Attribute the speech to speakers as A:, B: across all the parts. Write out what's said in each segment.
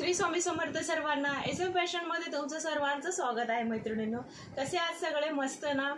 A: श्री स्वामी समर्थ सर्वांना SM fashion मध्ये तुमचं सर्वांचं स्वागत आहे मैत्रिणींनो। कसे आज सगळे मस्त ना?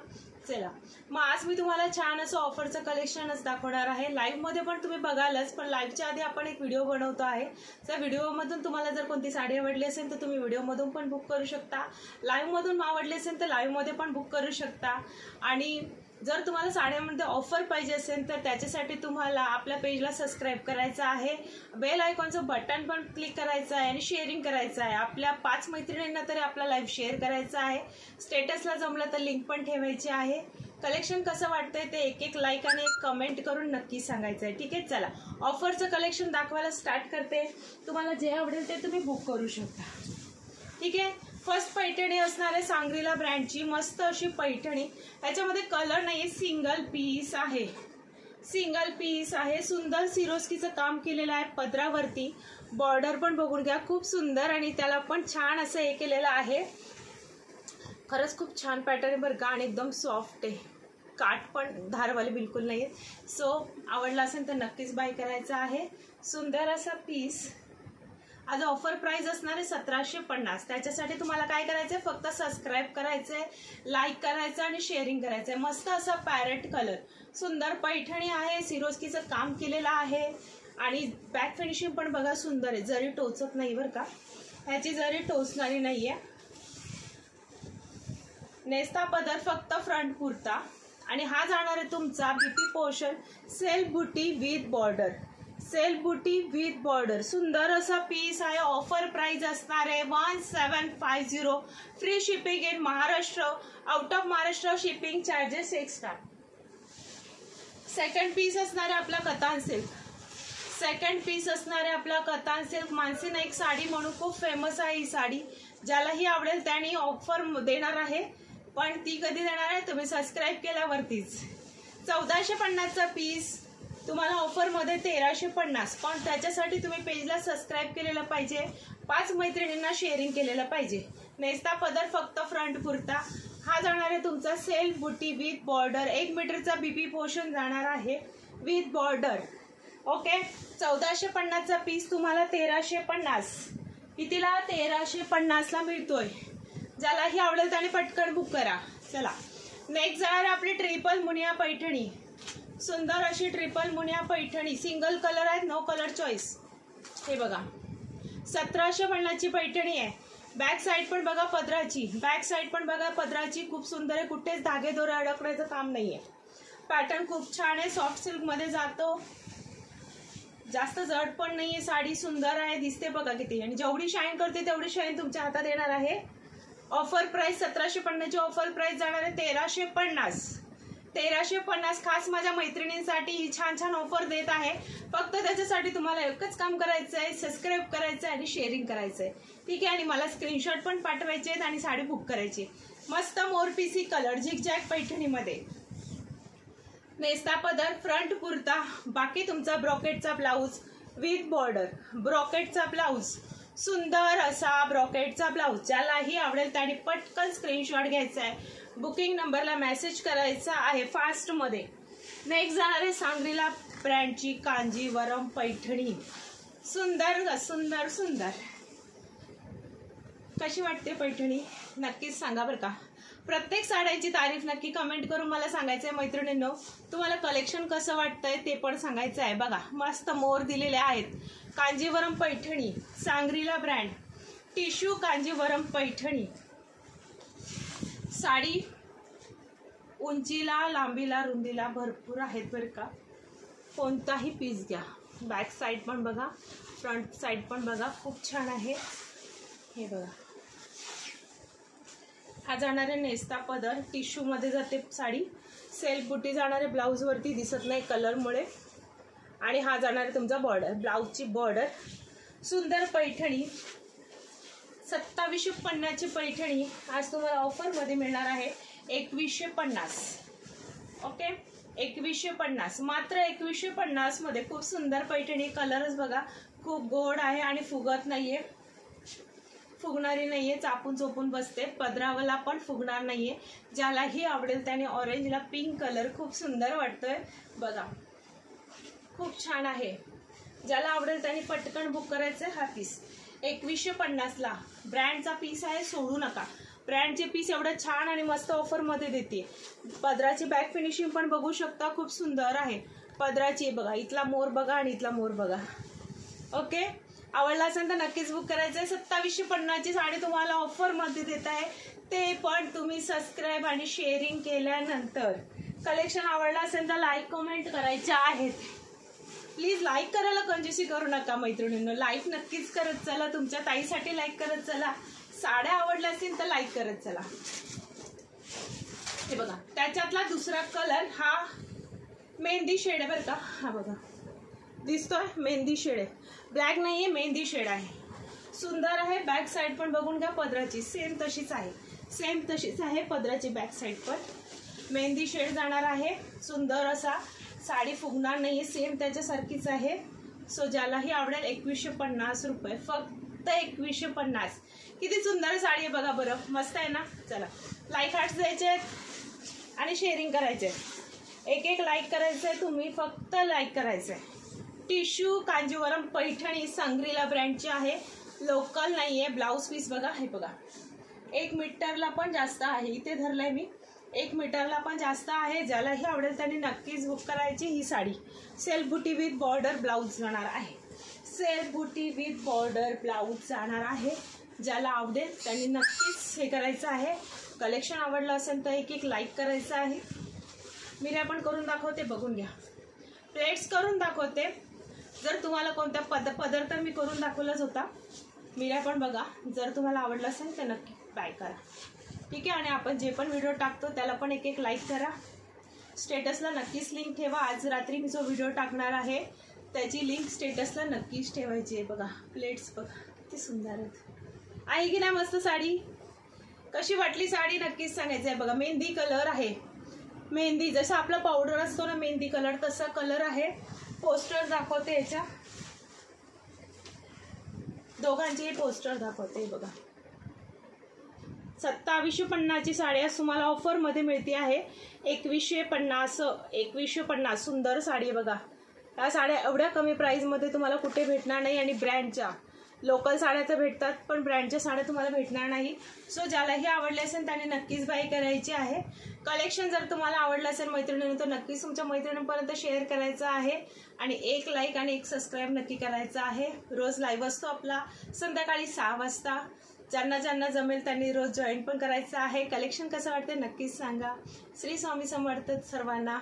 A: चला मग आज मी तुम्हाला छान असं ऑफरचं कलेक्शनच दाखवणार आहे। लाईव्ह मध्ये पण तुम्ही बघालच, पण लाईव्हच्या आधी आपण एक व्हिडिओ बनवतो आहे। त्या व्हिडिओमधून तुम्हाला जर कोणती साडी आवडली असेल तर तुम्ही व्हिडिओमधून पण बुक करू शकता, लाईव्ह मधून आवडली असेल तर लाईव्ह मध्ये पण बुक करू शकता। आणि जर तुम्हाला साड्यांमध्ये ऑफर पाहिजे असेल तर त्याच्यासाठी तुम्हाला आपल्या पेजला सबस्क्राइब करायचं आहे, बेल आयकॉनचं बटन पण क्लिक करायचं आहे आणि शेअरिंग करायचं आहे। आपल्या 5 मैत्रिणींना तरी आपला लाईव्ह शेअर करायचं आहे, स्टेटसला जमलं तर लिंक पण ठेवायची आहे। कलेक्शन कसं वाटतंय ते एक लाईक आणि एक कमेंट करून नक्की सांगायचं आहे, ठीक आहे। चला ऑफरचं कलेक्शन दाखवायला स्टार्ट करते। तुम्हाला जे आवडेल ते तुम्ही बुक करू शकता, ठीक आहे। फर्स्ट पैठणी असणार आहे सांगरीला ब्रँडची, मस्त अशी पैठणी। याच्यामध्ये कलर नाही, सिंगल पीस आहे, सिंगल पीस आहे। सुंदर सिरोस्कीचं काम केलेलं आहे पदरावरती, बॉर्डर पण बघून घ्या खूप सुंदर, आणि त्याला पण छान असं हे केलेलं आहे। खरंच खूप छान पॅटर्न बरं का, आणि एकदम सॉफ्ट आहे, काट पण धारवाले बिलकुल नाही आहे। सो आवडला असेल तर नक्कीच बाय करायचा आहे। सुंदर असा पीस। आज ऑफर प्राइस असणार आहे 1750। त्याच्यासाठी तुम्हाला काय करायचं आहे, फक्त सबस्क्राइब करायचं आहे, लाईक करायचं आणि शेअरिंग करायचं आहे। मस्त असा पॅरेट कलर, सुंदर पैठणी आहे, सिरोस्कीचं काम केलेलं आहे, आणि बॅक फिनिशिंग पण बघा सुंदर आहे, जरी टोचत नाही बरं का, ह्याची जरी टोचणारी नाही आहे। नेस्ता पदर फक्त फ्रंट पुरता, आणि हा जाणार आहे तुमचा बीपी पोर्शन, सेल्फ बुटी विथ बॉर्डर, सेल्फ बुटी विथ बॉर्डर। सुंदर असा पीस आहे। ऑफर प्राइस असणार आहे 1750, free shipping in Maharashtra, out of Maharashtra shipping charges extra. Second piece असणार आहे आपला कतान सिल्क, सेकंड पीस असणार आहे आपला कतान सिल्क। मानसी नाईक साडी म्हणून खूप फेमस आहे ही साडी, ज्यालाही आवडेल त्याने ऑफर देणार आहे, पण ती कधी देणार आहे तुम्ही सबस्क्राइब केल्यावरतीच। 1450चा पीस तुम्हाला ऑफर मध्ये 1350, पण त्याच्यासाठी तुम्ही पेजला सबस्क्राइब केलेलं पाहिजे, 5 मैत्रिणींना शेअरिंग केलेलं पाहिजे। नेस्ता पदर फक्त फ्रंट पुरता। हा जाणार आहे तुमचा सेल्फ बुटी विथ बॉर्डर, 1 मीटरचा बीपी पोर्शन जाणार आहे विथ बॉर्डर, ओके। 1450चा पीस तुम्हाला 1350, कितीला? 1350ला मिळतोय। ज्यालाही आवडेल त्याने पटकन बुक करा। चला नेक्स्ट जाणार आपली ट्रिपल मुनिया पैठणी, सुंदर अशी triple Muniya Paithani. Single colour आहेत, नो कलर चॉईस। हे बघा 1750ची पैठणी आहे। बॅक साइड पण बघा पदराची, बॅक साइड पण बघा पदराची, खूप सुंदर आहे, कुठेच धागे दोरे अडकण्याचं काम नाहीये। पॅटर्न खूप छान आहे, सॉफ्ट सिल्क मध्ये जातो, जास्त जड पण नाहीये साडी, सुंदर आहे, दिसते बघा किती, आणि जेवढी शाईन करते तेवढी शाईन तुमच्या हातात येणार आहे। ऑफर प्राइस 1750ची ऑफर प्राइस जाणार आहे 1350, 1350। खास माझ्या मैत्रिणींसाठी ही छान छान ऑफर देत आहे। फक्त त्याच्यासाठी तुम्हाला एकच काम करायचं आहे, सबस्क्राइब करायचं आहे आणि शेअरिंग करायचं आहे, ठीक आहे। आणि मला स्क्रीनशॉट पण पाठवायचे आहेत आणि साडी बुक करायची। मस्त मोरपीसी कलर झिगझॅग पैठणीमध्ये, नेस्ता पदर फ्रंट कुर्ता, बाकी तुमचा ब्रॉकेटचा ब्लाऊज विथ बॉर्डर, ब्रॉकेटचा ब्लाऊज, सुंदर असा ब्रॉकेटचा ब्लाऊज। ज्यालाही आवडेल त्याने पटकन स्क्रीनशॉट घ्यायचा आहे, बुकिंग नंबरला मेसेज करायचा आहे फास्ट मध्ये। नेक्स्ट जाणार आहे सांगरीला ब्रँडची कांजीवरम पैठणी, सुंदर सुंदर सुंदर। कशी वाटते पैठणी नक्कीच सांगा बरं का। प्रत्येक साड्यांची तारीफ नक्की कमेंट करून मला सांगायचं आहे मैत्रिणींनो। तुम्हाला कलेक्शन कसं वाटतंय ते पण सांगायचं आहे। बघा मस्त मोर दिलेले आहेत, कांजीवरम पैठणी, सांगरीला ब्रँड, टिश्यू कांजीवरम पैठणी। साडी उंचीला, लांबीला, रुंदीला भरपूर आहेत बरं का, कोणताही पीस घ्या। बॅक साइड पण बघा, फ्रंट साइड पण बघा, खूप छान आहे। हे बघा हा जाणार आहे नेस्ता पदर, टिश्यू मध्ये जाते साडी, सेल्फ बुटी जाणार आहे, ब्लाऊज वरती दिसत नाही कलरमुळे, आणि हा जाणार आहे तुमचा बॉर्डर, ब्लाऊजची बॉर्डर। सुंदर पैठणी 2750ची पैठणी आज तुम्हाला ऑफर मध्ये मिळणार आहे 2150, ओके। 2150, मात्र 2150 मध्ये खूप सुंदर पैठणी। कलरच बघा खूप गोड आहे आणि फुगत नाहीये, फुगणारी नाहीये, चापून चोपून बसते, पदरावला पण फुगणार नाहीये। ज्यालाही आवडेल त्याने ऑरेंजला पिंक कलर खूप सुंदर वाटतोय बघा, खूप छान आहे। ज्याला आवडेल त्यांनी पटकन बुक करायचं आहे. हा पीस 2150ला ब्रँडचा पीस आहे, सोडू नका. ब्रँडचे पीस एवढं छान आणि मस्त ऑफरमध्ये देते. पदराची बॅक फिनिशिंग पण बघू शकता, खूप सुंदर आहे. पदराची बघा, इथला मोर बघा आणि इथला मोर बघा. ओके, आवडला असेल तर नक्कीच बुक करायचं आहे. 2750ची साडी तुम्हाला ऑफरमध्ये देत आहे, ते पण तुम्ही सबस्क्राईब आणि शेअरिंग केल्यानंतर. कलेक्शन आवडलं असेल तर लाईक कमेंट करायच्या आहेत. प्लीज लाईक करायला कंजूसी करू नका मैत्रिणींनो. लाईक नक्कीच करत चला, तुमच्या ताईसाठी लाईक करत चला. साड्या आवडल्या असतील तर लाईक करत चला. हे बघा, त्याच्यातला दुसरा कलर हा मेहंदी शेड आहे बरं का. हा बघा दिसतोय, मेहंदी शेड आहे, ब्लॅक नाहीये, मेहंदी शेड आहे. सुंदर आहे. बॅक साईड पण बघून घ्या, पदराची सेम तशीच आहे, सेम तशीच आहे पदराची बॅक साईड पण. मेहंदी शेड जाणार आहे. सुंदर असा, साडी फुगणार नाहीये, सेम त्याच्यासारखीच आहे. सो ज्यालाही आवडेल 2150 रुपये, फक्त 2150. किती सुंदर साडी आहे बघा बरं, मस्त आहे ना. चला, लाईक हार्ट्स द्यायचे आहेत आणि शेअरिंग करायचे. एक लाईक करायचं आहे तुम्ही, फक्त लाईक करायचं आहे. टिश्यू कांजीवरम पैठणी संग्रीला ब्रँडची आहे, लोकल नाही आहे. ब्लाऊज पीस बघा, हे बघा 1 मीटरला पण जास्त आहे. इथे धरलंय मी, 1 मीटरला पण जास्त आहे. ज्यालाही आवडेल त्यांनी नक्कीच बुक करायची. ही साडी सेल्फ बुटी विथ बॉर्डर ब्लाऊज जाणार आहे, सेल्फ बुटी विथ बॉर्डर ब्लाऊज जाणार आहे. ज्याला आवडेल त्यांनी नक्कीच हे करायचं आहे. कलेक्शन आवडलं असेल तर एक लाईक करायचं आहे. मी पण करून दाखवते, बघून घ्या. प्लेट्स करून दाखवते. जर तुम्हाला कोणत्या पदर तर मी करून दाखवलाच होता. मीरा पण बघा, जर तुम्हाला आवडलं असेल तर नक्की बाय करा, ठीक आहे. आणि आपण जे पण व्हिडिओ टाकतो त्याला पण एक लाईक करा. स्टेटसला नक्कीच लिंक ठेवा. आज रात्री मी जो व्हिडिओ टाकणार आहे त्याची लिंक स्टेटसला नक्कीच ठेवायची आहे. बघा प्लेट्स बघा किती सुंदर आहेत, आहे की नाही मस्त साडी. कशी वाटली साडी नक्कीच सांगायचं आहे. बघा मेहंदी कलर आहे, मेहंदी जसा आपला पावडर असतो ना मेहंदी कलर, तसा कलर आहे. पोस्टर दाखवते, याच्या दोघांचे पोस्टर दाखवते. बघा 2750ची साडी आज तुम्हाला ऑफरमध्ये मिळते आहे. 2150 सुंदर साडी आहे बघा. या साड्या एवढ्या कमी प्राईजमध्ये तुम्हाला कुठे भेटणार नाही. आणि ब्रँडच्या लोकल साड्या तर भेटतात, पण ब्रँडच्या साड्या तुम्हाला भेटणार नाही. सो ज्यालाही आवडले असेल त्याने नक्कीच बाय करायची आहे. कलेक्शन जर तुम्हाला आवडलं असेल मैत्रिणींनी तर नक्कीच तुमच्या मैत्रिणींपर्यंत शेअर करायचं आहे. आणि एक लाईक आणि एक सबस्क्राईब नक्की करायचं आहे. रोज लाईव्ह असतो आपला संध्याकाळी 6 वाजता. ज्यांना जमेल त्यांनी रोज जॉईन पण करायचं आहे. कलेक्शन कसं वाटतं नक्कीच सांगा. श्री स्वामी समर्थ सर्वांना.